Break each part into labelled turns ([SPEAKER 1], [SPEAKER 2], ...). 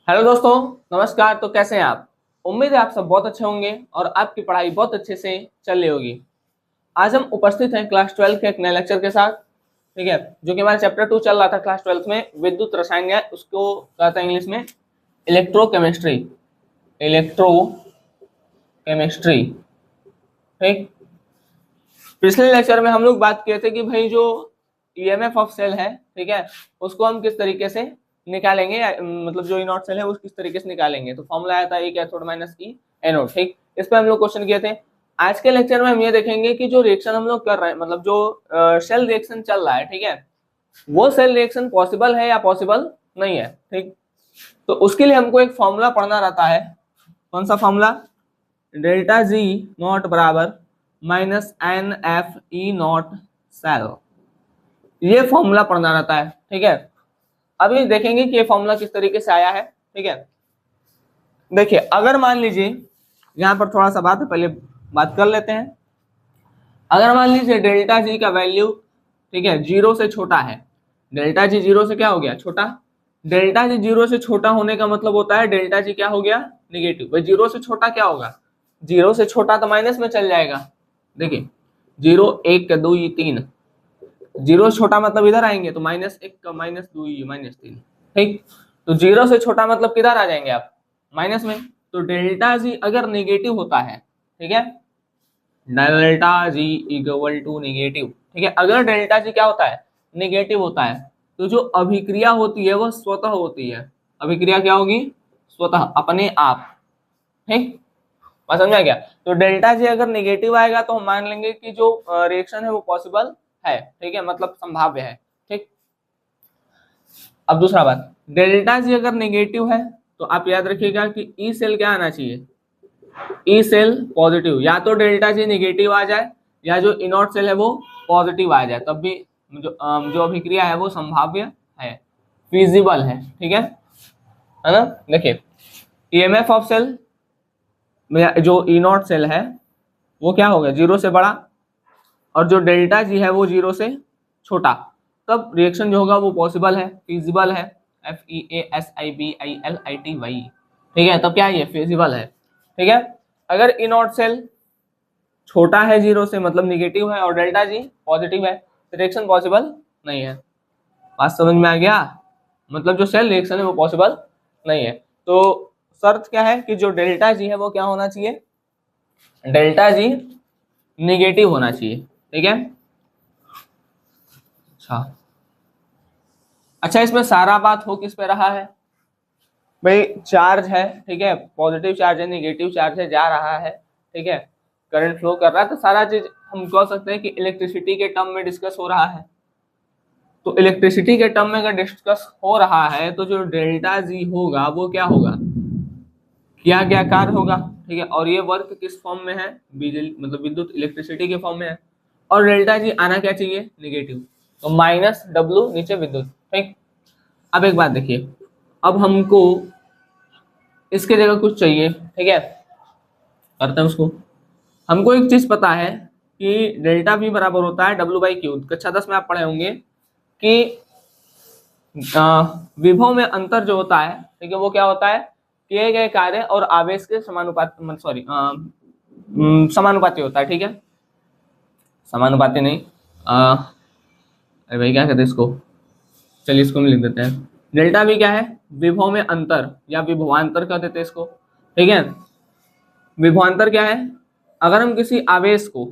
[SPEAKER 1] Hello दोस्तों, नमस्कार। तो कैसे हैं आप? उम्मीद है आप सब बहुत अच्छे होंगे और आपकी पढ़ाई बहुत अच्छे से चल रही होगी। आज हम उपस्थित हैं क्लास 12 के एक नए लेक्चर के साथ। ठीक है, जो कि हमारा चैप्टर 2 चल रहा था क्लास 12 में, विद्युत रसायन, या उसको कहते हैं इंग्लिश में इलेक्ट्रोकेमिस्ट्री। इलेक्ट्रोकेमिस्ट्री। ठीक। पिछले लेक्चर में हम लोग बात किए थे कि भाई जो ईएमएफ ऑफ सेल है, ठीक है, उसको हम किस तरीके से निकालेंगे, मतलब जो ई नॉट सेल है वो किस तरीके से निकालेंगे। तो फॉर्मूला आया था ए कैथोड माइनस ई एनोड। ठीक, इस पर हम लोग क्वेश्चन किए थे। आज के लेक्चर में हम ये देखेंगे कि जो रिएक्शन हम लोग कर रहे हैं, मतलब जो सेल रिएक्शन चल रहा है, ठीक है, वो सेल रिएक्शन पॉसिबल है या पॉसिबल नहीं है। ठीक, तो उसके लिए हमको एक फॉर्मूला पढ़ना रहता है। कौन सा फॉर्मूला? डेल्टा जी नॉट बराबर minus N F E not cell. ये फॉर्मूला पढ़ना रहता है। ठीक है, अभी देखेंगे कि ये फॉर्मूला किस तरीके से आया है। ठीक है, देखिए, अगर मान लीजिए यहाँ पर थोड़ा सा बात है, पहले बात कर लेते हैं। अगर मान लीजिए डेल्टा जी का वैल्यू, ठीक है, जीरो से छोटा है। डेल्टा जी जीरो से क्या हो गया? छोटा। डेल्टा जी जीरो से छोटा होने का मतलब होता है डेल्टा जी क्या हो गया? निगेटिव। भाई जीरो से छोटा क्या होगा? जीरो से छोटा तो माइनस में चल जाएगा। देखिए, जीरो, एक, दो, तीन। जीरो से छोटा मतलब इधर आएंगे तो माइनस एक का माइनस दो, माइनस तीन। ठीक, तो जीरो से छोटा मतलब किधर आ जाएंगे आप? माइनस में। तो डेल्टा जी अगर नेगेटिव होता है, ठीक है, delta G equal to negative, ठीक है, अगर डेल्टा जी क्या होता है? नेगेटिव होता है, तो जो अभिक्रिया होती है वह स्वतः होती है। अभिक्रिया क्या होगी? स्वतः, अपने आप। ठीक, बात समझ आ गया? तो डेल्टा जी अगर नेगेटिव आएगा तो हम मान लेंगे कि जो रिएक्शन है वो पॉसिबल है। ठीक है, मतलब संभाव्य है। ठीक, अब दूसरा बात, डेल्टा जी अगर नेगेटिव है तो आप याद रखिएगा कि ई सेल क्या आना चाहिए? E cell positive. या तो डेल्टा जी नेगेटिव आ जाए या जो इनॉट सेल है वो पॉजिटिव आ जाए, तब भी जो अभिक्रिया है वो संभाव्य है, फिजिबल है। ठीक है ना? देखिए, ईएमएफ ऑफ सेल जो ई नॉट सेल है वो क्या होगा? जीरो से बड़ा, और जो डेल्टा जी है वो जीरो से छोटा, तब रिएक्शन जो होगा वो पॉसिबल है, फिजिबल है। FEASIBILITY। ठीक है, तब क्या है? ये फिजिबल है। ठीक है, अगर ई नॉट सेल छोटा है जीरो से, मतलब निगेटिव है, और डेल्टा जी पॉजिटिव है, तो रिएक्शन पॉसिबल नहीं है। बात समझ में आ गया? मतलब जो सेल रिएक्शन है वो पॉसिबल नहीं है। तो शर्त क्या है कि जो डेल्टा जी है वो क्या होना चाहिए? डेल्टा जी निगेटिव होना चाहिए। ठीक है, अच्छा। अच्छा, इसमें सारा बात हो किस पे रहा है? भाई चार्ज है, ठीक है, पॉजिटिव चार्ज है, निगेटिव चार्ज है, जा रहा है, ठीक है, करंट फ्लो कर रहा है, तो सारा चीज हम कह सकते हैं कि इलेक्ट्रिसिटी के टर्म में डिस्कस हो रहा है। तो इलेक्ट्रिसिटी के टर्म में अगर डिस्कस हो रहा है तो जो डेल्टा जी होगा वो क्या होगा? क्या क्या कार्य होगा? ठीक है, और ये वर्क किस फॉर्म में है? बिजली, मतलब विद्युत, इलेक्ट्रिसिटी के फॉर्म में है। और डेल्टा जी आना क्या चाहिए? निगेटिव। तो माइनस डब्लू नीचे विद्युत। ठीक, अब एक बात देखिए, अब हमको इसके जगह कुछ चाहिए। ठीक है, करते हैं उसको। हमको एक चीज पता है कि डेल्टा भी बराबर होता है डब्लू बाई क्यू। कक्षा 10 में आप पढ़े होंगे कि विभव में अंतर जो होता है, ठीक है, वो क्या होता है? किए गए कार्य और आवेश के समानुपात, सॉरी, समानुपाती होता है। ठीक है, समानुपाती नहीं, अरे भाई क्या कहते हैं इसको? चलिए इसको में लिख देते हैं। डेल्टा भी क्या है? विभव में अंतर या विभवांतर कह देते हैं इसको। ठीक है, विभवांतर क्या है? अगर हम किसी आवेश को,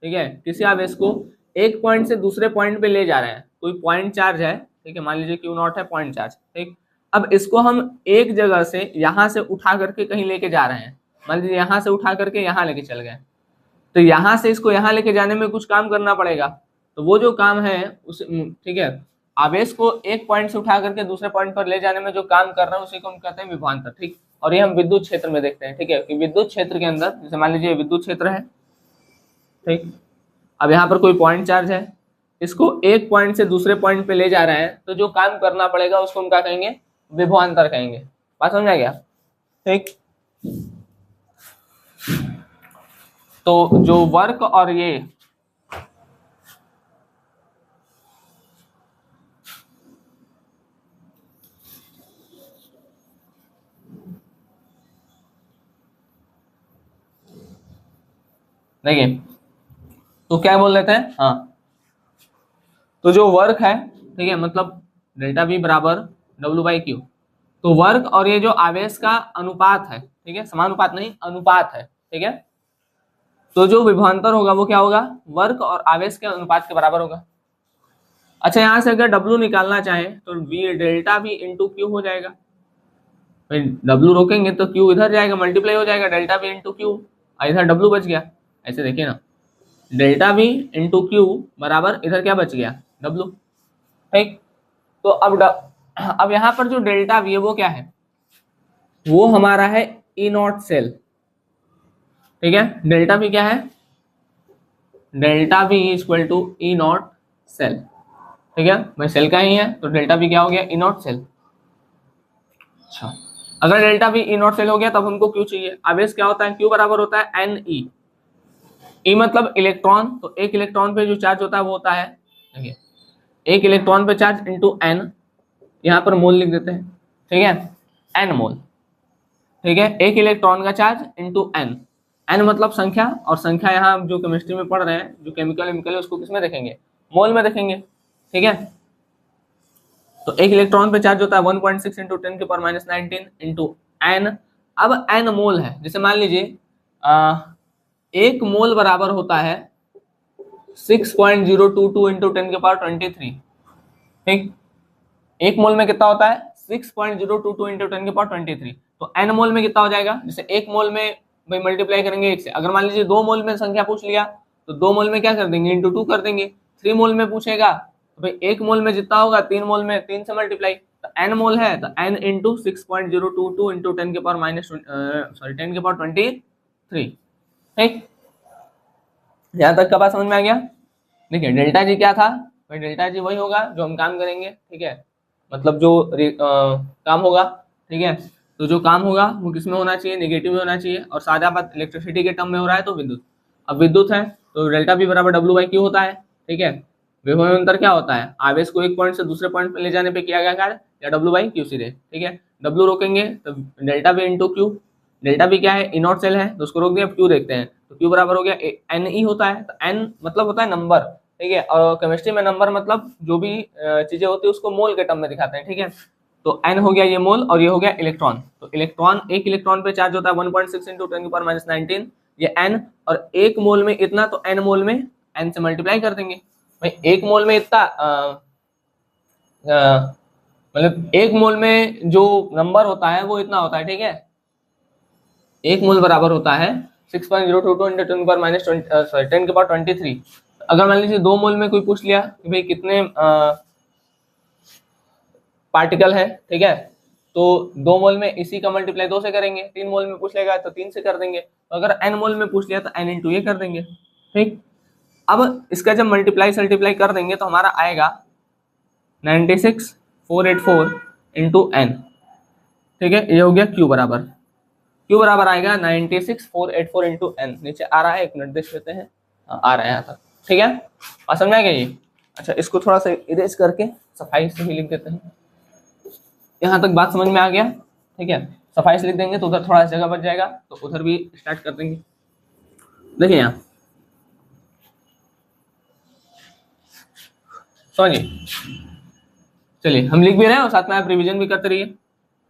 [SPEAKER 1] ठीक है, किसी आवेश को एक पॉइंट से दूसरे पॉइंट पे ले जा रहे हैं, कोई पॉइंट चार्ज है, ठीक है, मान लीजिए क्यू नॉट है, पॉइंट चार्ज। ठीक, अब इसको हम एक जगह से यहां से उठा करके कहीं लेके जा रहे हैं, मान लीजिए यहां से उठा करके यहां लेके चल गए, तो यहां से इसको यहां लेके जाने में कुछ काम करना पड़ेगा। तो वो जो काम है उस, ठीक है, आवेश को एक पॉइंट से उठा करके दूसरे पॉइंट पर ले जाने में जो काम कर रहे हैं उसी को हम कहते हैं विभवांतर। ठीक, और ये हम विद्युत क्षेत्र में देखते हैं। ठीक है, कि विद्युत क्षेत्र के अंदर, जैसे मान लीजिए विद्युत क्षेत्र है, ठीक, अब यहाँ पर कोई पॉइंट चार्ज है, इसको एक पॉइंट से दूसरे पॉइंट पे ले जा रहे हैं, तो जो काम करना पड़ेगा उसको हम क्या कहेंगे? विभवांतर कहेंगे। बात समझ आ गया? ठीक, तो जो वर्क और ये देखिए तो क्या बोल लेते हैं, हाँ तो जो वर्क है, ठीक है, मतलब डेल्टा वी बराबर डब्ल्यू बाई क्यू, तो वर्क और ये जो आवेश का अनुपात है, ठीक है, समानुपात नहीं अनुपात है, ठीक है, तो जो विभवांतर होगा वो क्या होगा, वर्क और आवेश के अनुपात के बराबर होगा। अच्छा यहां से अगर डब्ल्यू निकालना चाहे तो we delta we into Q हो जाएगा, भाई डब्ल्यू रोकेंगे तो क्यू इधर जाएगा, मल्टीप्लाई हो जाएगा डेल्टा वी इंटू क्यू, इधर डब्ल्यू बच गया। ऐसे देखिए ना, डेल्टा वी इंटू क्यू बराबर इधर क्या बच गया, डब्ल्यू, ठीक। तो अब यहाँ पर जो डेल्टा वी है वो क्या है, वो हमारा है ई नॉट सेल, ठीक है, डेल्टा वी क्या है, delta V equal to E not cell, ठीक है, भाई सेल का ही है तो डेल्टा वी क्या हो गया, ई नॉट सेल। अच्छा अगर delta V E not cell हो गया तब हमको क्यू चाहिए, आवेश क्या होता है, क्यू बराबर होता है एन ई, ई मतलब इलेक्ट्रॉन, तो एक इलेक्ट्रॉन पे जो चार्ज होता है वो होता है, देखिए एक इलेक्ट्रॉन पे चार्ज इंटू एन, यहाँ पर मोल लिख देते हैं, ठीक है, एन मोल, ठीक है, एक इलेक्ट्रॉन का चार्ज इंटू एन, एन मतलब संख्या, और संख्या यहाँ जो केमिस्ट्री में पढ़ रहे हैं, जो केमिकल है उसको किसमें देखेंगे, मोल में देखेंगे, ठीक है। तो एक इलेक्ट्रॉन पे चार्ज होता है 1.6 इंटू 10 के पावर माइनस 19 इंटू एन। अब एन मोल है, जैसे मान लीजिए एक मोल बराबर होता है 6.022 इंटू 10 के पावर 23, ठीक, एक मोल में कितना होता है 6.022 इंटू 10 के पावर 23, तो एन मोल में कितना हो जाएगा, जैसे एक मोल में भाई मल्टीप्लाई करेंगे एक से, अगर मान लीजिए दो मोल में संख्या पूछ लिया तो दो मोल में क्या कर देंगे, इंटू 2 कर देंगे, 3 मोल में पूछेगा तो भाई एक मोल में जितना होगा 3 मोल में 3 से मल्टीप्लाई, तो एन मोल है तो एन इंटू 6.022 इंटू 10 के पावर माइनस 10 के पावर 23, ठीक, यहाँ तक का बात समझ में आ गया। देखिए डेल्टा जी क्या था, भाई डेल्टा जी वही होगा जो हम काम करेंगे, ठीक है, मतलब जो काम होगा, ठीक है, तो जो काम होगा वो किसमें होना चाहिए, नेगेटिव में होना चाहिए, और सादा बात इलेक्ट्रिसिटी के टर्म में हो रहा है तो विद्युत, अब विद्युत है तो डेल्टा बी बराबर डब्ल्यू बाई क्यू होता है, ठीक है, विभवांतर क्या होता है, आवेश को एक पॉइंट से दूसरे पॉइंट पे ले जाने पे किया गया कार्य, या डब्ल्यू बाई क्यू सीधे, ठीक है, डब्ल्यू रोकेंगे तो delta B into Q, delta B क्या है, इनॉट सेल है तो उसको रोक दिया, क्यू देखते हैं तो क्यू बराबर हो गया एन ई होता है, तो एन मतलब होता है नंबर, ठीक है, और केमिस्ट्री में नंबर मतलब जो भी चीजें होती है उसको मोल के टर्म में दिखाते हैं, ठीक है, तो एन हो गया ये मोल और ये हो गया इलेक्ट्रॉन, तो इलेक्ट्रॉन एक इलेक्ट्रॉन पे चार्ज होता है 1.6 इंटू 10 की पावर माइनस 19, ये एन, और एक मोल में इतना तो एन मोल में एन से मल्टीप्लाई कर देंगे, भाई एक मोल में इतना मतलब एक मोल में जो नंबर होता है वो इतना होता है, ठीक है, एक मोल बराबर होता है 6.022 इंटू 10 पावर माइनस 10 के पावर 23। अगर मान लीजिए दो मोल में कोई पूछ लिया कि भाई कितने पार्टिकल है, ठीक है, तो दो मोल में इसी का मल्टीप्लाई 2 से करेंगे, तीन मोल में पूछ लेगा तो 3 से कर देंगे, तो अगर एन मोल में पूछ लिया तो एन इंटू ये कर देंगे, ठीक। अब इसका जब मल्टीप्लाई सल्टीप्लाई कर देंगे तो हमारा आएगा 96484 इंटू एन, ठीक है, ये हो गया क्यू बराबर, क्यू बराबर आएगा 96484 इंटू एन, नीचे आ रहा है, एक मिनट देख लेते हैं, आ रहा है यहाँ तक, ठीक है, और समझ में आ गया ये। अच्छा इसको थोड़ा सा इरेज करके सफाई से ही लिख देते हैं, यहाँ तक बात समझ में आ गया, ठीक है, सफाई से लिख देंगे तो उधर थोड़ा जगह बच जाएगा, तो उधर भी स्टार्ट कर देंगे। देखिए यहाँ समझिए, चलिए हम लिख भी रहे हैं और साथ में आप रिवीजन भी करते रहिए।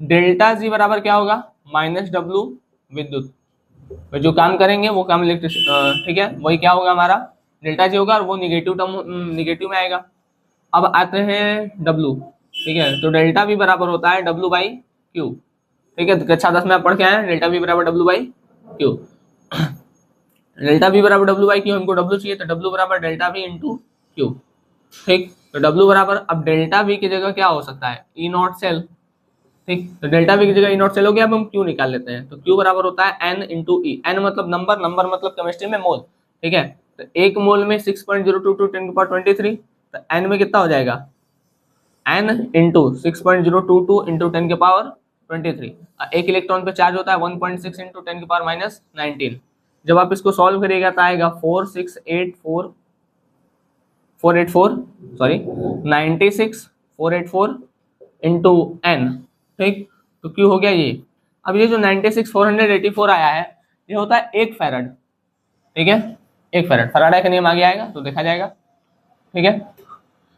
[SPEAKER 1] डेल्टा जी बराबर क्या होगा, माइनस डब्ल्यू विद्युत, तो जो काम करेंगे वो काम इलेक्ट्रिक, ठीक है, वही क्या होगा हमारा डेल्टा जी होगा, और वो निगेटिव टर्म निगेटिव में आएगा। अब आते हैं डब्ल्यू, ठीक है, तो डेल्टा बी बराबर होता है डब्ल्यू बाई क्यू, ठीक है, कक्षा 10 में आप पढ़ के आए हैं, डेल्टा बी बराबर W by Q, delta B बराबर डब्ल्यू बाई क्यू, हमको डब्ल्यू चाहिए तो डब्ल्यू बराबर डेल्टा बी इंटू क्यू, ठीक, तो डब्ल्यू बराबर, अब डेल्टा बी की जगह क्या हो सकता है, ई नॉट सेल, ठीक, तो डेल्टा बी की जगह ई नॉट सेल हो गया, अब हम क्यू निकाल लेते हैं, तो क्यू बराबर होता है एन इंटू ई, एन मतलब नंबर, नंबर मतलब केमिस्ट्री में मोल, ठीक है, तो एक मोल में 6.022 10 की पावर 23, तो एन में कितना हो जाएगा, एन इंटू 6.022 इंटू 10 के पावर 23, एक इलेक्ट्रॉन पे चार्ज होता है 1.6 इंटू 10 के पावर माइनस 19, जब आप इसको सॉल्व करिएगा तो आएगा 96,484 इंटू एन, ठीक, तो क्यू हो गया ये। अब ये जो 96,484 आया है ये होता है 1 फैरड, ठीक है, 1 फैराड, फैराडे का नियम आगे आएगा तो देखा जाएगा, ठीक है।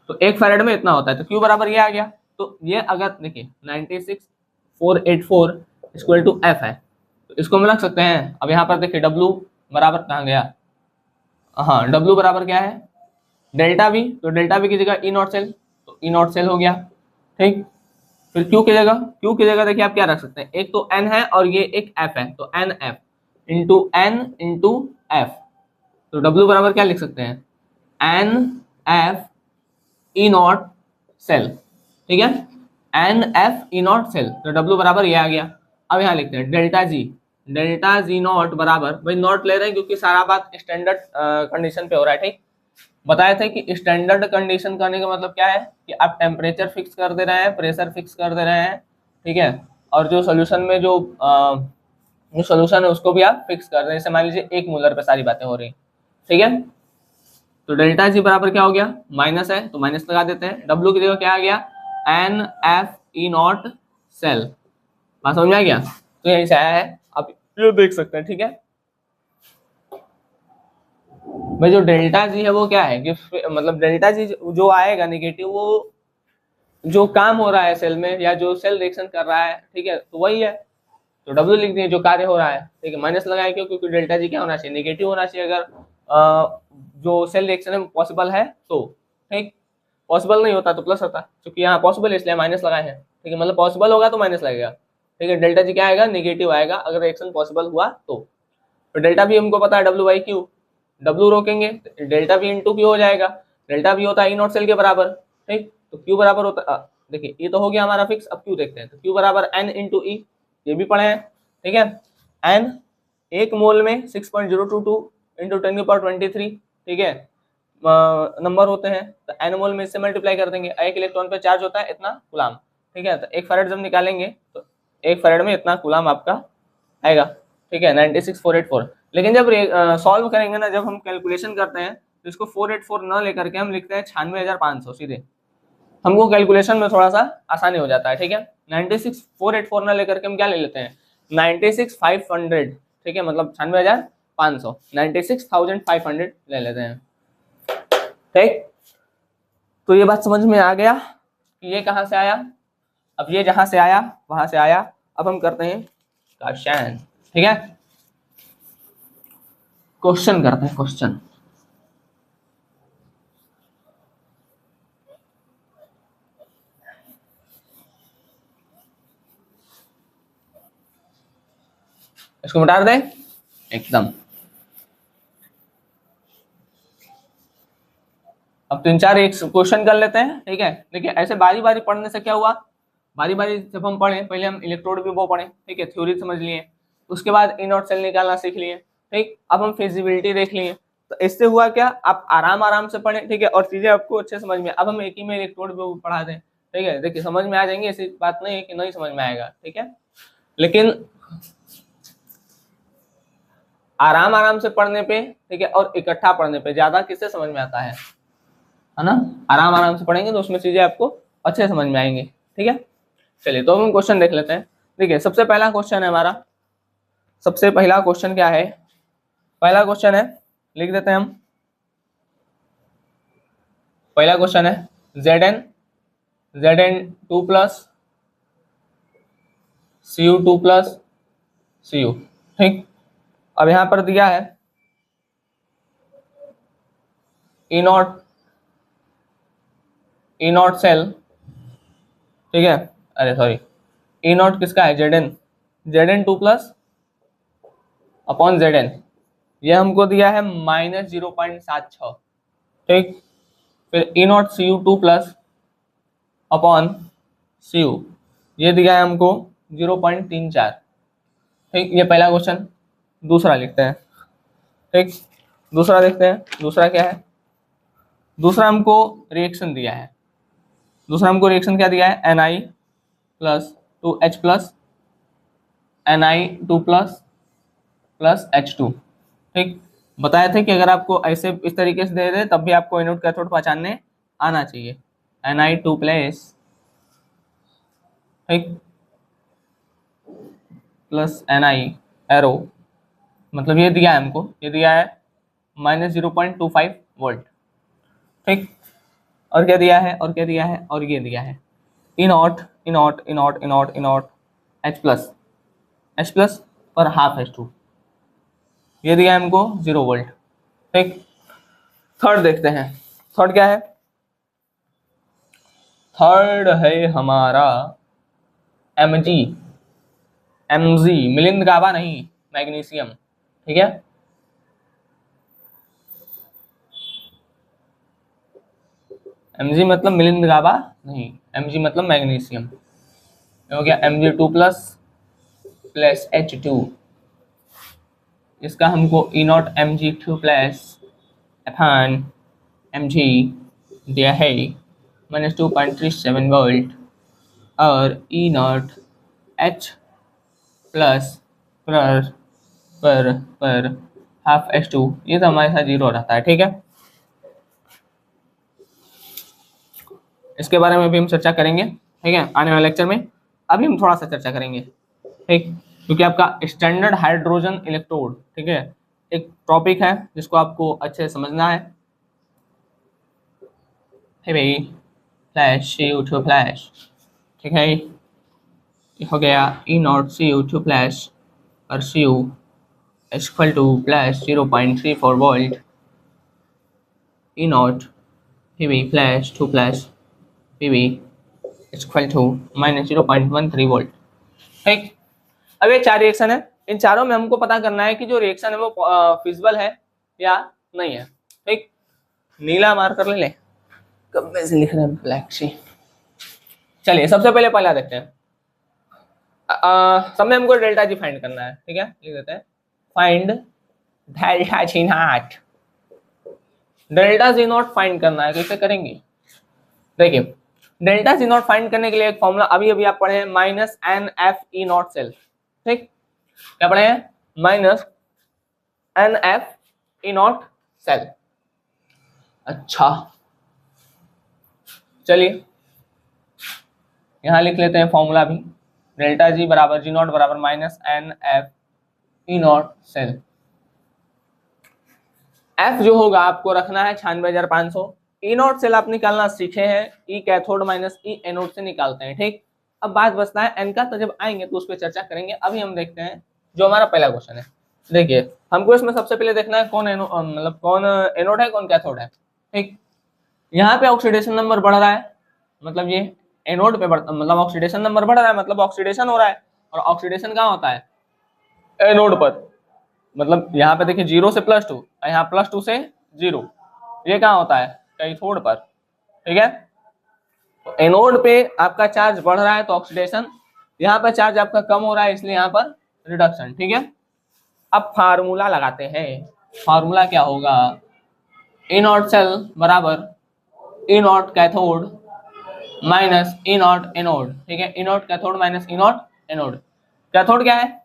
[SPEAKER 1] तो 1 फैराड में इतना होता है, तो Q बराबर ये आ गया। तो ये अगर देखिए 96484 इक्वल टू F है, तो इसको हम रख सकते हैं। अब यहाँ पर देखिए W बराबर कहाँ गया, हाँ W बराबर क्या है, डेल्टा V, तो डेल्टा V की जगह E नॉट सेल, तो E नॉट सेल हो गया, ठीक। फिर Q की जगह देखिए आप क्या रख सकते हैं, एक तो N है और ये एक F है, तो NF into N into F, तो W बराबर क्या लिख सकते हैं, NF E नॉट सेल, ठीक है, NF E नॉट सेल, तो W बराबर ये आ गया। अब यहाँ लिखते हैं डेल्टा जी नॉट बराबर, भाई नॉट ले रहे हैं क्योंकि सारा बात स्टैंडर्ड कंडीशन पे हो रहा है, ठीक। बताया था कि स्टैंडर्ड कंडीशन करने का मतलब क्या है कि आप टेम्परेचर फिक्स कर दे रहे हैं, प्रेशर फिक्स कर दे रहे हैं, ठीक है, और जो सोल्यूशन में जो सोल्यूशन है उसको भी आप फिक्स कर रहे हैं। जैसे मान लीजिए 1 मोलर पे सारी बातें हो रही, ठीक है। तो डेल्टा जी बराबर क्या हो गया, माइनस है तो माइनस लगा देते हैं, डब्ल्यू की जगह क्या आ गया, NF E नॉट सेल, बात समझ में आ गया। तो यहीं से आया है, आप ये देख सकते हैं, ठीक है। भाई जो डेल्टा जी है वो क्या है कि मतलब डेल्टा जी जो आएगा नेगेटिव, वो जो काम हो रहा है सेल में या जो सेल रिएक्शन कर रहा है, ठीक है, तो वही है। तो डब्ल्यू लिख दिए जो कार्य हो रहा है, ठीक है, माइनस लगाए क्यों, क्योंकि डेल्टा जी क्या होना चाहिए, नेगेटिव होना चाहिए अगर जो सेल रिएक्शन में पॉसिबल है तो, ठीक। पॉसिबल नहीं होता तो प्लस होता, क्योंकि यहाँ पॉसिबल है इसलिए माइनस लगाए हैं, ठीक है, मतलब पॉसिबल होगा तो माइनस लगेगा, ठीक है। डेल्टा जी क्या आएगा, नेगेटिव आएगा अगर रिएक्शन पॉसिबल हुआ तो डेल्टा भी हमको पता है W/Q, W रोकेंगे डेल्टा भी इंटू क्यू हो जाएगा, डेल्टा भी होता है E नॉट सेल के बराबर, ठीक। तो Q बराबर होता, देखिए ये तो हो गया हमारा फिक्स। अब Q देखते हैं, तो Q बराबर N इंटू E, ये भी पढ़े हैं, ठीक है। N 1 मोल में 6.022 इंटू 10⁻23, ठीक है, नंबर होते हैं, तो N मोल में इससे मल्टीप्लाई कर देंगे, एक इलेक्ट्रॉन पे चार्ज होता है इतना कूलाम, ठीक है। तो 1 फैराड जब निकालेंगे तो 1 फैराड में इतना कूलाम आपका आएगा, ठीक है, 96484। लेकिन जब सॉल्व करेंगे ना, जब हम कैलकुलेशन करते हैं तो इसको 484 न लेकर के हम लिखते हैं 96,500 सीधे, हमको कैलकुलेशन में थोड़ा सा आसानी हो जाता है, ठीक है। 96484 न लेकर के हम क्या ले लेते हैं, 96500, ठीक है, मतलब 96,500, 96,500 ले लेते हैं, ठीक। तो ये बात समझ में आ गया कि ये कहाँ से आया। अब ये जहां से आया वहां से आया, अब हम करते हैं क्वेश्चन, ठीक है, क्वेश्चन करते हैं क्वेश्चन। इसको मिटा दें एकदम। अब 3-4 एक क्वेश्चन कर लेते हैं, ठीक है। देखिए ऐसे बारी बारी पढ़ने से क्या हुआ, बारी बारी जब हम पढ़े, पहले हम इलेक्ट्रोड भी वो पढ़े, ठीक है, थ्योरी समझ लिए, उसके बाद E नॉट सेल निकालना सीख लिए, ठीक। अब हम फिजिबिलिटी देख लिए, तो इससे हुआ क्या, आप आराम आराम से पढ़े, ठीक है, और चीजें आपको अच्छे समझ में। अब हम एक ही में इलेक्ट्रोड भी पढ़ा दें, ठीक है, देखिए समझ में आ जाएंगे, ऐसी बात नहीं है कि नहीं समझ में आएगा, ठीक है। लेकिन आराम आराम से पढ़ने पे, ठीक है, और इकट्ठा पढ़ने पे ज्यादा किससे समझ में आता है ना। आराम आराम से पढ़ेंगे तो उसमें चीजें आपको अच्छे समझ में आएंगे, ठीक है। चलिए तो हम क्वेश्चन देख लेते हैं। देखिए सबसे पहला क्वेश्चन है हमारा, सबसे पहला क्वेश्चन क्या है, पहला क्वेश्चन है, लिख देते हैं हम। पहला क्वेश्चन है Zn 2 plus Cu 2 plus Cu, ठीक। अब यहां पर दिया है E नॉट सेल, ठीक है, अरे सॉरी, E नॉट किसका है, Zn 2 प्लस अपॉन Zn, ये हमको दिया है -0.76, ठीक। फिर E not Cu 2 plus upon Cu, ये दिया है हमको 0.34, ठीक। ये पहला क्वेश्चन। दूसरा लिखते हैं, ठीक, दूसरा देखते हैं, दूसरा क्या है, दूसरा हमको रिएक्शन दिया है, दूसरा हमको रिएक्शन क्या दिया है, Ni plus 2H plus Ni 2 plus plus H2, ठीक। बताए थे कि अगर आपको ऐसे इस तरीके से दे दे तब भी आपको एनोड कैथोड पहचानने आना चाहिए, Ni 2 प्लस, ठीक, प्लस Ni एरो, मतलब ये दिया है हमको, ये दिया है -0.25 वोल्ट। ठीक, और क्या दिया है, और क्या दिया है, और ये दिया है E naught E naught E naught E naught E naught H plus पर हाफ H2, ये दिया है हमको 0 वोल्ट। ठीक, थर्ड देखते हैं, थर्ड क्या है, थर्ड है हमारा Mg, मिलिंद गाबा नहीं, मैग्नीशियम। ठीक है, Mg मतलब मिलिंद गाबा नहीं, Mg मतलब मैग्नीशियम। हो गया Mg2 प्लस H2, इसका हमको E naught Mg2 plus upon Mg दिया है -2.37 वोल्ट, और ई नॉट H प्लस पर हाफ H2, ये तो हमारे साथ जीरो रहता है। ठीक है, इसके बारे में भी हम चर्चा करेंगे, ठीक है, आने वाले लेक्चर में। अभी हम थोड़ा सा चर्चा करेंगे, ठीक, क्योंकि आपका स्टैंडर्ड हाइड्रोजन इलेक्ट्रोड, ठीक है, एक टॉपिक है जिसको आपको अच्छे से समझना है। है भाई, फ्लैश CO2 फ्लैश, ठीक है, ये हो गया ई नॉट CO2 फ्लैश और CO equal to plus 0.34 volt, E not PV flash 2 plus PV equal to -0.13 volt. ठीक, अब ये 4 रिएक्शन है, इन चारों में हमको पता करना है कि जो रिएक्शन है वो फिजिबल है या नहीं है। ठीक, नीला मार्कर ले ले, कब में से लिख रहे हैं ब्लैक सी। चलिए सबसे पहले पहला देखते हैं, सब में हमको डेल्टा जी फाइंड करना है। ठीक है, लिख देते हैं find delta G not, delta G not find करना है, कैसे करेंगे, देखिए डेल्टा जी नॉट फाइंड करने के लिए एक फॉर्मूला अभी अभी आप पढ़े हैं, -NF सेल। ठीक, क्या पढ़े हैं, -NF सेल। अच्छा, चलिए यहां लिख लेते हैं फॉर्मूला भी, डेल्टा जी बराबर जी नॉट बराबर -NF सेल। एफ जो होगा आपको रखना है 96,500। ई नॉट सेल आप निकालना सीखे हैं, ई कैथोड माइनस ई एनोड से निकालते हैं। ठीक, अब बात बचता है एन का, तो जब आएंगे तो उस पर चर्चा करेंगे। अभी हम देखते हैं जो हमारा पहला क्वेश्चन है। देखिए हमको इसमें सबसे पहले देखना है कौन मतलब कौन एनोड है कौन कैथोड है। ठीक, यहाँ पे ऑक्सीडेशन नंबर बढ़ रहा है, मतलब ये एनोड पे मतलब ऑक्सीडेशन नंबर बढ़ रहा है, मतलब ऑक्सीडेशन हो रहा है, और ऑक्सीडेशन कहाँ होता है, एनोड पर। मतलब यहाँ पे देखिए 0 से +2, यहाँ +2 से 0, ये कहाँ होता है, कैथोड पर। ठीक है, तो एनोड पे आपका चार्ज बढ़ रहा है तो ऑक्सीडेशन, यहाँ पर चार्ज आपका कम हो रहा है इसलिए यहाँ पर रिडक्शन। ठीक है, अब फार्मूला लगाते हैं, फार्मूला क्या होगा, ई नॉट सेल बराबर E naught cathode minus E naught anode. ठीक है, E naught cathode minus E naught anode. Cathode क्या है,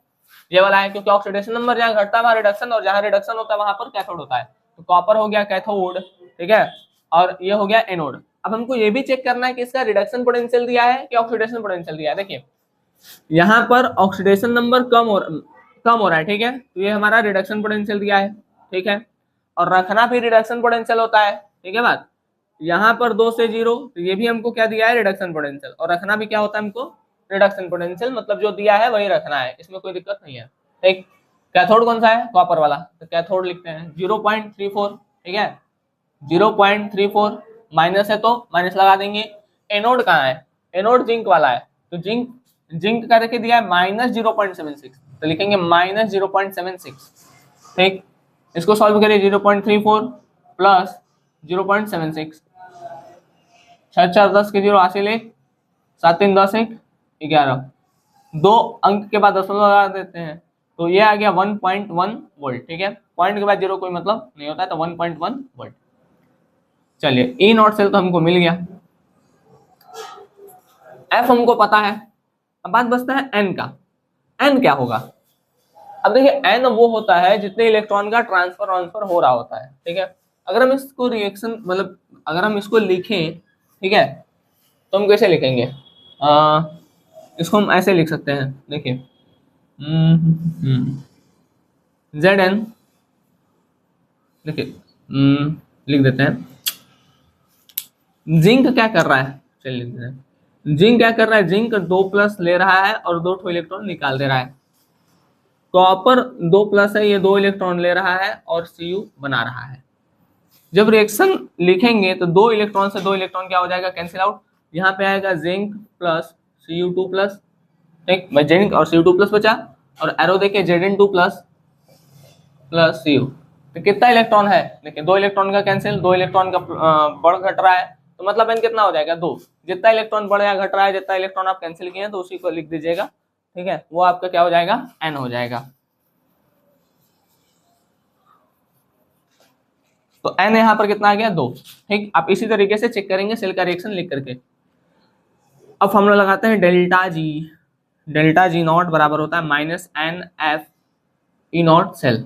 [SPEAKER 1] ये वाला है, क्योंकि ऑक्सीडेशन नंबर जहाँ घटता है वहाँ रिडक्शन, और जहाँ रिडक्शन होता है वहां पर कैथोड होता है। तो कॉपर हो गया कैथोड, ठीक है, और ये हो गया एनोड। अब हमको ये भी चेक करना है कि इसका रिडक्शन पोटेंशियल दिया है कि ऑक्सीडेशन पोटेंशियल दिया है। देखिए यहाँ पर ऑक्सीडेशन नंबर कम हो रहा है, ठीक है, तो ये हमारा रिडक्शन पोटेंशियल दिया है। ठीक है, और रखना भी रिडक्शन पोटेंशियल होता है। ठीक है बात, यहाँ पर 2 से 0, तो ये भी हमको क्या दिया है, रिडक्शन पोटेंशियल, और रखना भी क्या होता है हमको, रिडक्शन पोटेंशियल, मतलब जो दिया है वही रखना है, इसमें कोई दिक्कत नहीं है। ठीक, कैथोड कौन सा है, कॉपर वाला, तो कैथोड लिखते हैं 0.34। ठीक है, 0.34, माइनस है तो माइनस लगा देंगे। एनोड कहाँ है, एनोड जिंक वाला है, तो जिंक का देखिए दिया है -0.76, तो लिखेंगे -0.76। ठीक, इसको सॉल्व करिए, 0.34 प्लस 0.76, 6 4 10 के 0 हासिल 1, 7 3 10 1 11, 2 अंक के बाद दशमलव लगा देते हैं, तो ये आ गया 1.1 वोल्ट। ठीक है, पॉइंट के बाद 0 कोई मतलब नहीं होता है, तो 1.1 वोल्ट। चलिए ई नॉट सेल तो हमको मिल गया, एफ हमको पता है। अब बात बचता है एन का, एन क्या होगा। अब देखिए एन वो होता है जितने इलेक्ट्रॉन का ट्रांसफर हो रहा होता है। ठीक है, अगर हम इसको रिएक्शन मतलब अगर हम इसको लिखें, ठीक है, तो हम कैसे लिखेंगे, इसको हम ऐसे लिख सकते हैं, देखिए Zn देखिए लिख देते हैं, जिंक क्या कर रहा है, चलिए लिख देते हैं, जिंक क्या कर रहा है, जिंक 2+ ले रहा है और 2 ठो इलेक्ट्रॉन निकाल दे रहा है। कॉपर 2+ है, ये 2 इलेक्ट्रॉन ले रहा है और Cu बना रहा है। जब रिएक्शन लिखेंगे तो 2 इलेक्ट्रॉन से 2 इलेक्ट्रॉन क्या हो जाएगा, कैंसिल आउट। यहाँ पे आएगा जिंक प्लस Cu2+, ठीक, मैं जिंक और Cu2+ बचा, और एरो देखिए Zn2 प्लस Cu। तो कितना इलेक्ट्रॉन है, देखिए 2 इलेक्ट्रॉन का कैंसिल, 2 इलेक्ट्रॉन का बढ़ घट रहा है, तो मतलब n कितना हो जाएगा 2। जितना इलेक्ट्रॉन बढ़ या घट रहा है, जितना इलेक्ट्रॉन आप कैंसिल किए हैं तो उसी को लिख दीजिएगा, ठीक है, वो आपका क्या हो जाएगा, n हो जाएगा। तो n यहाँ पर कितना आ गया, 2, ठीक। आप इसी तरीके से चेक करेंगे सेल का रिएक्शन लिख करके। अब फॉर्मूला लगाते हैं, delta G, delta G not बराबर होता है -NF ई नॉट सेल,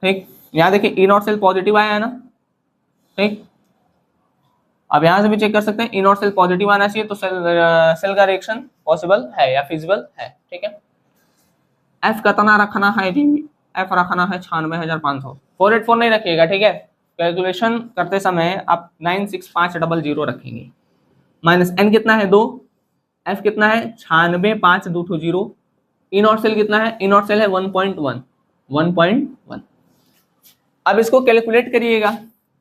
[SPEAKER 1] ठीक। यहाँ देखिए ई नॉट सेल पॉजिटिव आया है ना, ठीक। अब यहां से भी चेक कर सकते हैं, ई नॉट सेल पॉजिटिव आना चाहिए, तो सेल का रिएक्शन पॉसिबल है या फिजिबल है, ठीक है। एफ कितना रखना है जी, एफ रखना है 96,500, 484 नहीं रखिएगा, ठीक है। कैलकुलेशन करते समय आप 96500 रखेंगे। माइनस एन कितना है 2, एफ कितना है 96,520, ई नॉट सेल कितना है, ई नॉट सेल है 1.1, 1.1। अब इसको कैलकुलेट करिएगा,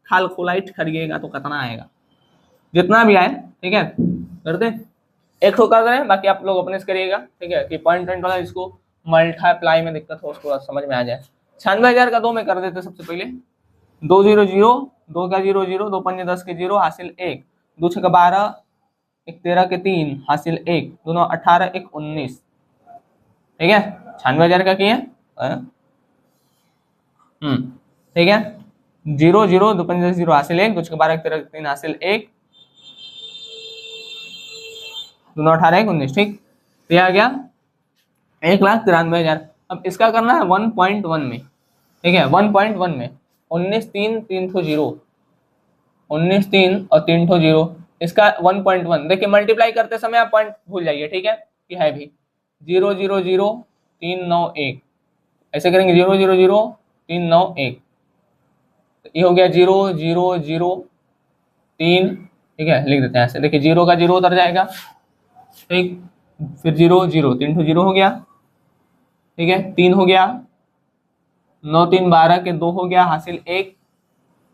[SPEAKER 1] कैलकुलेट करिएगा तो कितना आएगा, जितना भी आए, ठीक है, कर दे, एक ठो कर रहे हैं, बाकी आप लोग अपने से करिएगा, ठीक है, कि पॉइंट वाला इसको मल्टीप्लाई में दिक्कत हो उसको समझ में आ जाए। 96,000 का 2 में कर देते सबसे पहले, 2 0 0, 2 का 0 0, 2 पंजे 10 के 0 हासिल 1, 2 6 12, 1 13 के 3 हासिल 1, 2 9 18, 1 19, ठीक है, 96,000 का किए, ठीक है, 0 0, 2 पंजे 0 हासिल 1, 2 6 12, 1 13 के 3 हासिल 1, 2 9 18, 1 19, ठीक। तो यह आ गया 1,93,000। अब इसका करना है 1.1 में, ठीक है, 1.1 में 19 3 3 ठो 0, 19 3 और 3 ठो 0, इसका 1.1। देखिए मल्टीप्लाई करते समय आप पॉइंट भूल जाइए, ठीक है, कि है भी 0 0 0 3 9 1, ऐसे करेंगे 0 0 0 3 9 1, ये हो गया 0 0 0 3, ठीक है, लिख देते हैं ऐसे, देखिए 0 का 0 उतर जाएगा, ठीक, फिर 0 0, 3 ठो 0 हो गया, ठीक है, 3 हो गया, 9 3 12 के 2 हो गया हासिल 1,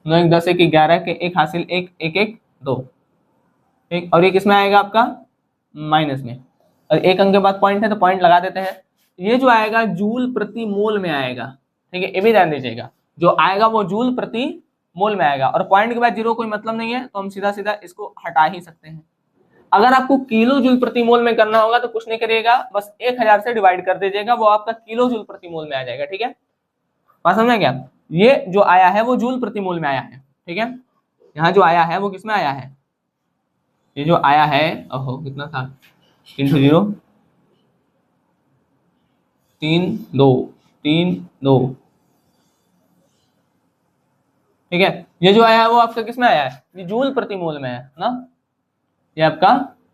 [SPEAKER 1] 9 1 10 1 11 के 1 हासिल 1 1 1 2, ठीक। और ये किसमें आएगा आपका, माइनस में, और एक अंक के बाद पॉइंट है तो पॉइंट लगा देते हैं। ये जो आएगा जूल प्रति मोल में आएगा, ठीक है, ये भी ध्यान दीजिएगा, जो आएगा वो जूल प्रति मोल में आएगा, और पॉइंट के बाद 0 कोई मतलब नहीं है तो हम सीधा सीधा इसको हटा ही सकते हैं। अगर आपको किलो जूल प्रति मोल में करना होगा तो कुछ नहीं करिएगा, बस 1000 से डिवाइड कर दीजिएगा, वो आपका किलो जूल प्रति मोल में आ जाएगा, ठीक है, बात समझ में क्या। ये जो आया है वो जूल प्रति मोल में आया है, ठीक है, यहाँ जो आया है वो किसमें आया है, ये जो आया है, ओहो कितना था, 3 0 3 2 3 2, ठीक है, ये जो आया है वो आपका किसमें आया है, ये जूल प्रति मोल में है ना, ये आपका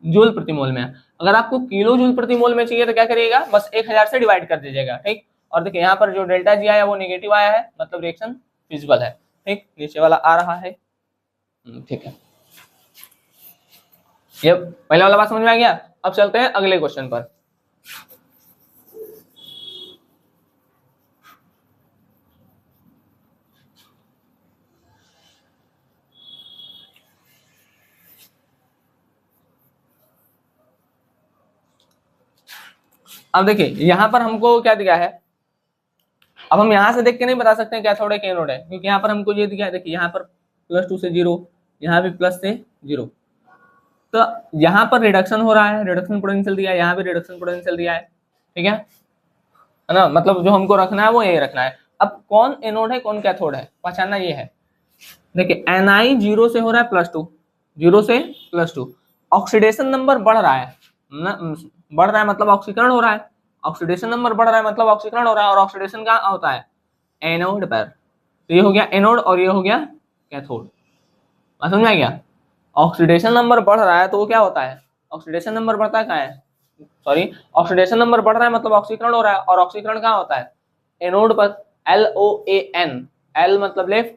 [SPEAKER 1] जूल प्रति मोल में है। अगर आपको किलो जूल प्रति मोल में चाहिए तो क्या करिएगा, बस 1000 से डिवाइड कर दीजिएगा, ठीक। और देखिए यहाँ पर जो डेल्टा जी आया वो नेगेटिव आया है, मतलब रिएक्शन फिजिबल है, ठीक, नीचे वाला आ रहा है, ठीक है। ये पहले वाला बात समझ में आ गया। अब चलते हैं अगले क्वेश्चन पर। अब देखिए यहाँ पर हमको क्या दिया है, अब हम यहाँ से देख के नहीं बता सकते कैथोड है एनोड है, क्योंकि यहाँ पर हमको ये दिया है, देखिए यहाँ पर +2 से 0, यहाँ भी प्लस से 0, तो यहाँ पर रिडक्शन हो रहा है, रिडक्शन पोटेंशियल दिया है, यहाँ भी रिडक्शन पोटेंशियल दिया है, ठीक है ना, मतलब जो हमको रखना है वो यही रखना है। अब कौन एनोड है कौन कैथोड है पहचानना ये है। देखिए Ni 0 से हो रहा है +2, 0 से +2, ऑक्सीडेशन नंबर बढ़ रहा है, बढ़ रहा है मतलब ऑक्सीकरण हो रहा है, ऑक्सीडेशन नंबर बढ़ रहा है मतलब ऑक्सीकरण हो रहा है, और ऑक्सीडेशन कहाँ होता है, एनोड पर। तो ये हो गया एनोड और ये हो गया कैथोड, समझ में आ गया। ऑक्सीडेशन नंबर बढ़ रहा है तो वो क्या होता है, ऑक्सीडेशन नंबर बढ़ता है कहाँ है, सॉरी, ऑक्सीडेशन नंबर बढ़ रहा है मतलब ऑक्सीकरण हो रहा है, और ऑक्सीकरण कहाँ होता है, एनोड पर, LOAN, एल मतलब लेफ्ट,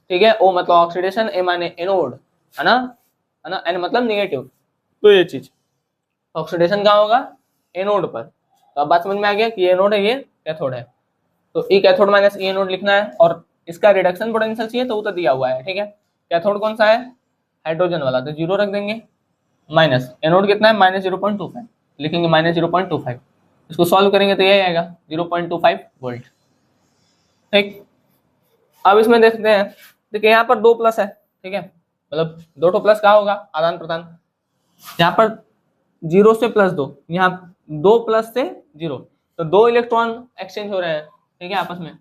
[SPEAKER 1] ठीक है, ओ मतलब ऑक्सीडेशन, ए माने एनोड, है ना, एन मतलब निगेटिव। तो ये चीज ऑक्सीडेशन कहाँ होगा, एनोड पर। तो अब बात समझ में आ गया कि ये एनोड है, ये कैथोड है। तो ई कैथोड माइनस ई एनोड लिखना है, और इसका रिडक्शन पोटेंशियल चाहिए तो वो तो दिया हुआ है, ठीक है। कैथोड कौन सा है, हाइड्रोजन वाला, तो 0 रख देंगे, माइनस एनोड कितना है -0.25 लिखेंगे, -0.25। इसको सॉल्व करेंगे तो ये आएगा 0.25 वोल्ट, ठीक। अब इसमें देखते हैं, देखिए यहाँ पर 2 प्लस है, ठीक है, मतलब 2 प्लस कहाँ होगा, आदान प्रदान। यहाँ पर 0 से +2, यहाँ 2 प्लस से 0, तो 2 इलेक्ट्रॉन एक्सचेंज हो रहे हैं, ठीक है, आपस में।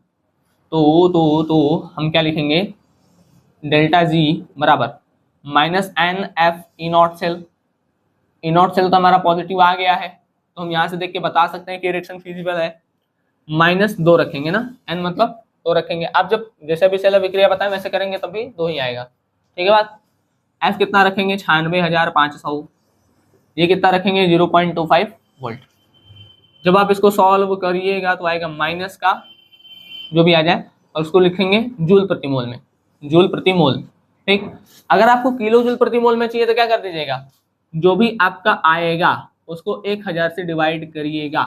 [SPEAKER 1] तो हम क्या लिखेंगे, डेल्टा जी बराबर -NF E not cell. E not cell तो हमारा पॉजिटिव आ गया है, तो हम यहाँ से देख के बता सकते हैं कि रिएक्शन फिजिबल है। -2 रखेंगे ना, n मतलब 2 रखेंगे। आप जब जैसे भी सेल विक्रिया बताएं वैसे करेंगे तब भी 2 ही आएगा, ठीक है बात। F कितना रखेंगे, 96,500। ये कितना रखेंगे, 0.25 वोल्ट। जब आप इसको सॉल्व करिएगा तो आएगा माइनस का जो भी आ जाए, और उसको लिखेंगे जूल प्रति मोल में, जूल प्रति मोल, ठीक। अगर आपको किलो जूल प्रति मोल में चाहिए तो क्या कर दीजिएगा, जो भी आपका आएगा उसको 1000 से डिवाइड करिएगा,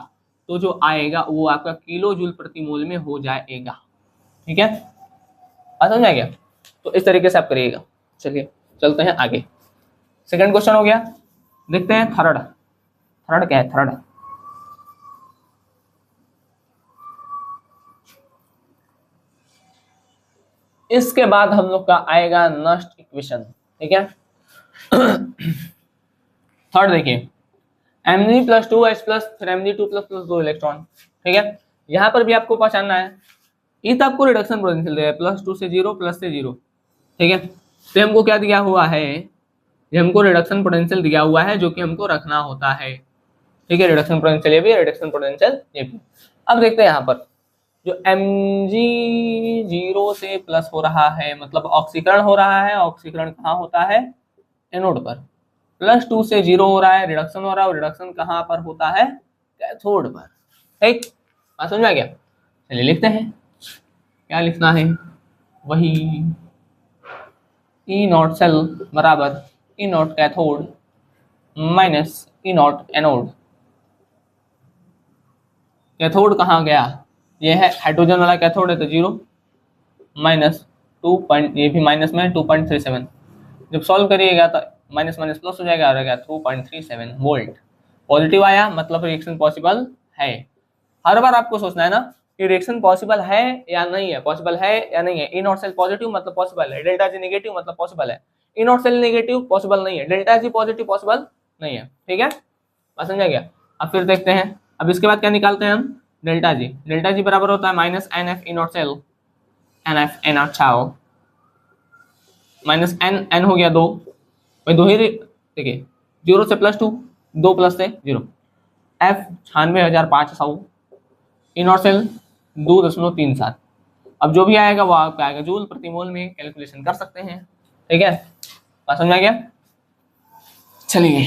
[SPEAKER 1] तो जो आएगा वो आपका किलो जूल प्रति मोल में हो जाएगा, ठीक है, समझ आ गया। तो इस तरीके से आप करिएगा। चलिए चलते हैं आगे, सेकंड क्वेश्चन हो गया, देखते हैं थर्ड। थर्ड क्या है, थर्ड इसके बाद हम लोग का आएगा नस्ट इक्वेशन, ठीक है। थर्ड देखिए, Mg+2H+ फिर Mg2++ 2 इलेक्ट्रॉन, ठीक है। यहाँ पर भी आपको पहचानना है, ये तो आपको रिडक्शन पोटेंशियल दिया है, +2 से 0 प्लस से 0, ठीक है। तो हमको क्या दिया हुआ है, ये हमको रिडक्शन पोटेंशियल दिया हुआ है जो कि हमको रखना होता है, ठीक है। रिडक्शन पोटेंशियल ये भी, रिडक्शन पोटेंशियल ये भी। अब देखते हैं यहाँ पर जो Mg 0 से प्लस हो रहा है, मतलब ऑक्सीकरण हो रहा है, ऑक्सीकरण कहाँ होता है, एनोड पर। +2 से 0 हो रहा है, रिडक्शन हो रहा है, रिडक्शन कहाँ पर होता है, कैथोड पर, ठीक। बात समझ में आ गया। चलिए लिखते हैं, क्या लिखना है, वही ई नॉट सेल बराबर E naught cathode minus E naught anode. Cathode कहाँ गया, ये है हाइड्रोजन वाला कैथोड है, तो 0 माइनस 2 ये भी माइनस में 2.37। जब सॉल्व करिएगा तो माइनस माइनस प्लस हो जाएगा, और 2.37 वोल्ट। पॉजिटिव आया मतलब रिएक्शन पॉसिबल है। हर बार आपको सोचना है ना कि रिएक्शन पॉसिबल है या नहीं है, पॉसिबल है या नहीं है। ई नॉट सेल पॉजिटिव मतलब पॉसिबल है, डेल्टा जी नेगेटिव मतलब पॉसिबल है, E not cell negative possible नहीं है, डेल्टा जी पॉजिटिव पॉसिबल नहीं है, ठीक है, बात समझ गया। अब फिर देखते हैं, अब इसके बाद क्या निकालते हैं हम, डेल्टा जी। डेल्टा जी बराबर होता है -NF E not cell, NF N naught छाओ माइनस n हो गया 2, भाई 2 ही, देखिए 0 से +2, 2 प्लस से 0, F 96,500 ई नॉट सेल 2.37। अब जो भी आएगा वो आपका आएगा जूल प्रति मोल में, कैलकुलेशन कर सकते हैं, ठीक है, बात समझ आ गया। चलिए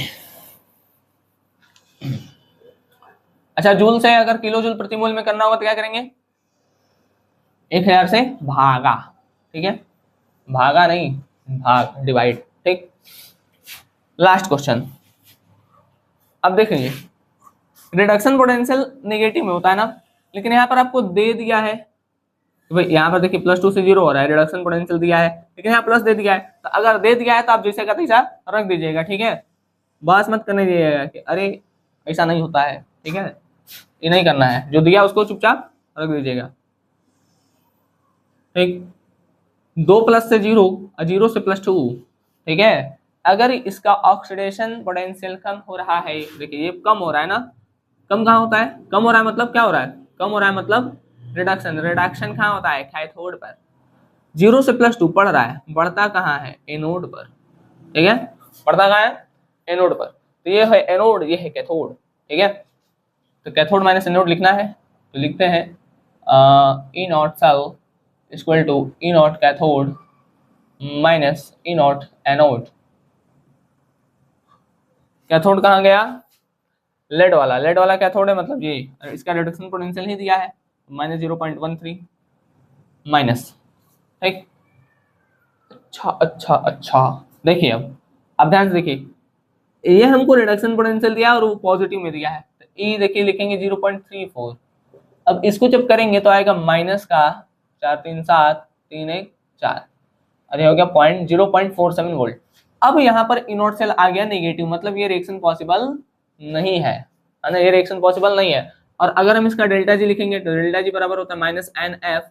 [SPEAKER 1] अच्छा, जूल से अगर किलो जूल प्रति मोल में करना होगा तो क्या करेंगे, 1000 से भागा, ठीक है, भागा नहीं, भाग, डिवाइड, ठीक। लास्ट क्वेश्चन, अब देखेंगे रिडक्शन पोटेंशियल नेगेटिव में होता है ना, लेकिन यहाँ पर आपको दे दिया है भाई, यहाँ पर देखिए +2 से 0 हो रहा है, रिडक्शन पोटेंशियल दिया है, लेकिन यहाँ प्लस दे दिया है। तो अगर दे दिया है तो आप जैसे का तैसा रख दीजिएगा, ठीक है, बस मत करने दीजिएगा कि अरे ऐसा नहीं होता है, ठीक है, ये नहीं करना है, जो दिया उसको चुपचाप रख दीजिएगा, ठीक। 2 प्लस से 0 और 0 से +2, ठीक है। अगर इसका ऑक्सीडेशन पोटेंशियल कम हो रहा है, देखिए ये कम हो रहा है ना, कम कहाँ होता है, कम हो रहा है मतलब क्या हो रहा है, कम हो रहा है मतलब रिडक्शन, रिडक्शन कहाँ होता है, कैथोड पर। 0 से +2 बढ़ रहा है, बढ़ता कहाँ है, एनोड पर, ठीक है, बढ़ता कहाँ है, एनोड पर। तो ये है एनोड, ये है कैथोड, ठीक है। तो कैथोड माइनस एनोड लिखना है, तो लिखते हैं E not cell equal to E naught cathode minus E naught anode. Cathode कहाँ गया, लेड वाला, लेड वाला कैथोड है, मतलब ये इसका रिडक्शन पोटेंशियल ही दिया है -0.13 माइनस ठीक। अच्छा, देखिए अब ध्यान से देखिए, ये हमको रिडक्शन पोटेंशियल दिया और वो पॉजिटिव में दिया है, तो ई देखिए लिखेंगे 0.34। अब इसको जब करेंगे तो आएगा माइनस का 437,314, अरे हो गया 0.47 वोल्ट। अब यहाँ पर इनोड सेल आ गया नेगेटिव, मतलब ये रिएक्शन पॉसिबल नहीं है ना, ये रिएक्शन पॉसिबल नहीं है। और अगर हम इसका डेल्टा जी लिखेंगे तो डेल्टा जी बराबर होता है -NF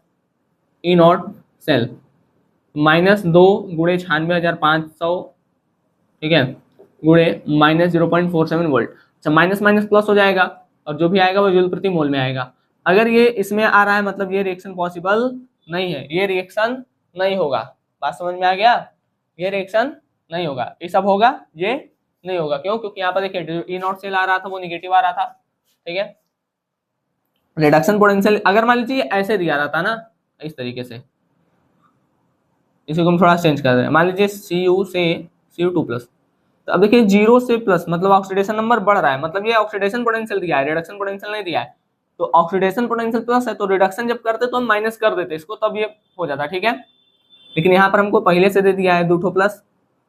[SPEAKER 1] इनोड सेल -2 गुणे 96,500, ठीक है, गुणे -0.47 वोल्ट। अच्छा, माइनस माइनस प्लस हो जाएगा और जो भी आएगा वो जूल प्रति मोल में आएगा। अगर ये इसमें आ रहा है मतलब ये रिएक्शन पॉसिबल नहीं है, ये रिएक्शन नहीं होगा। बात समझ में आ गया? ये रिएक्शन नहीं होगा, ये सब होगा, ये नहीं होगा। क्यों? क्योंकि यहाँ पर देखिए ई नॉट सेल आ रहा था वो निगेटिव आ रहा था, ठीक है। रिडक्शन पोटेंशियल अगर मान लीजिए ऐसे दिया रहता ना, इस तरीके से, इसी को हम थोड़ा चेंज कर रहे हैं, मान लीजिए Cu से Cu2+, तो अब देखिए 0 से प्लस मतलब ऑक्सीडेशन नंबर बढ़ रहा है, मतलब ये ऑक्सीडेशन पोटेंशियल दिया है, रिडक्शन पोटेंशियल नहीं दिया है। तो ऑक्सीडेशन पोटेंशियल प्लस है तो रिडक्शन जब करते तो हम माइनस कर देते इसको, तब ये हो जाता, ठीक है। लेकिन यहाँ पर हमको पहले से दे दिया है 2 प्लस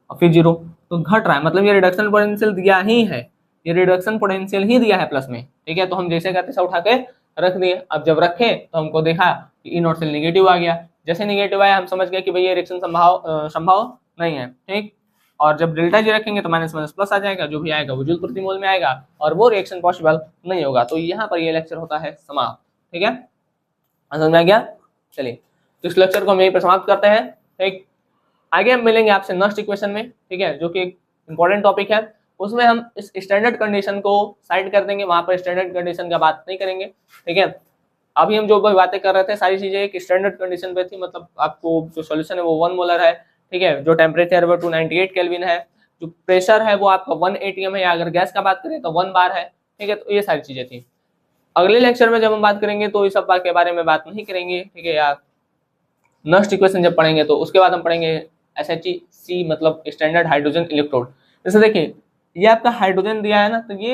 [SPEAKER 1] और फिर 0, तो घट रहा है, मतलब ये रिडक्शन पोटेंशियल दिया ही है, ये रिडक्शन पोटेंशियल ही दिया है प्लस में, ठीक है। तो हम जैसे कहते से उठा के रख दिए। अब जब रखे तो हमको देखा कि ई नॉट सेल निगेटिव आ गया, जैसे निगेटिव आया हम समझ गए कि भाई ये रिएक्शन संभव नहीं है, ठीक। और जब डेल्टा जी रखेंगे तो माइनस माइनस प्लस आ जाएगा, जो भी आएगा वो जूल प्रति मोल में आएगा और वो रिएक्शन पॉसिबल नहीं होगा। तो यहाँ पर ये लेक्चर होता है समाप्त, ठीक है, समझ में आ गया। चलिए तो इस लेक्चर को हम यहीं पर समाप्त करते हैं, ठीक। आगे हम मिलेंगे आपसे नेक्स्ट इक्वेशन में, ठीक है, जो कि एक इंपॉर्टेंट टॉपिक है। उसमें हम इस स्टैंडर्ड कंडीशन को साइड कर देंगे, वहां पर स्टैंडर्ड कंडीशन का बात नहीं करेंगे, ठीक है। अभी हम जो बातें कर रहे थे सारी चीजें एक स्टैंडर्ड कंडीशन पे थी, मतलब आपको जो सॉल्यूशन है वो 1 मोलर है, ठीक है, जो टेम्परेचर है वो 298 केल्विन है, जो प्रेशर है वो आपका 1 ATM है, या अगर गैस का बात करें तो 1 बार है, ठीक है। तो ये सारी चीजें थी। अगले लेक्चर में जब हम बात करेंगे तो इस सब बात के बारे में बात नहीं करेंगे, ठीक है। या नेक्स्ट इक्वेशन जब पढ़ेंगे तो उसके बाद हम पढ़ेंगे SHC मतलब स्टैंडर्ड हाइड्रोजन इलेक्ट्रोड। जैसे देखिए ये आपका हाइड्रोजन दिया है ना, तो ये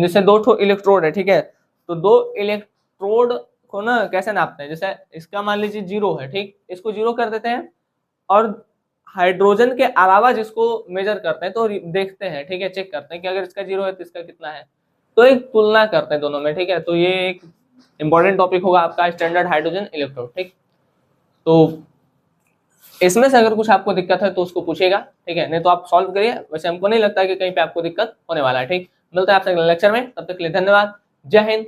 [SPEAKER 1] जैसे 2 इलेक्ट्रोड है, ठीक है, तो 2 इलेक्ट्रोड को ना कैसे नापते हैं, जैसे इसका मान लीजिए 0 है, ठीक, इसको 0 कर देते हैं और हाइड्रोजन के अलावा जिसको मेजर करते हैं तो देखते हैं, ठीक है, चेक करते हैं कि अगर इसका 0 है तो इसका कितना है, तो एक तुलना करते हैं दोनों में, ठीक है। तो ये एक इंपॉर्टेंट टॉपिक होगा आपका स्टैंडर्ड हाइड्रोजन इलेक्ट्रोड, ठीक। तो इसमें से अगर कुछ आपको दिक्कत है तो उसको पूछेगा, ठीक है, नहीं तो आप सॉल्व करिए। वैसे हमको नहीं लगता कि कहीं पे आपको दिक्कत होने वाला है, ठीक। मिलता है आपसे अगले लेक्चर में, तब तक के लिए धन्यवाद, जय हिंद।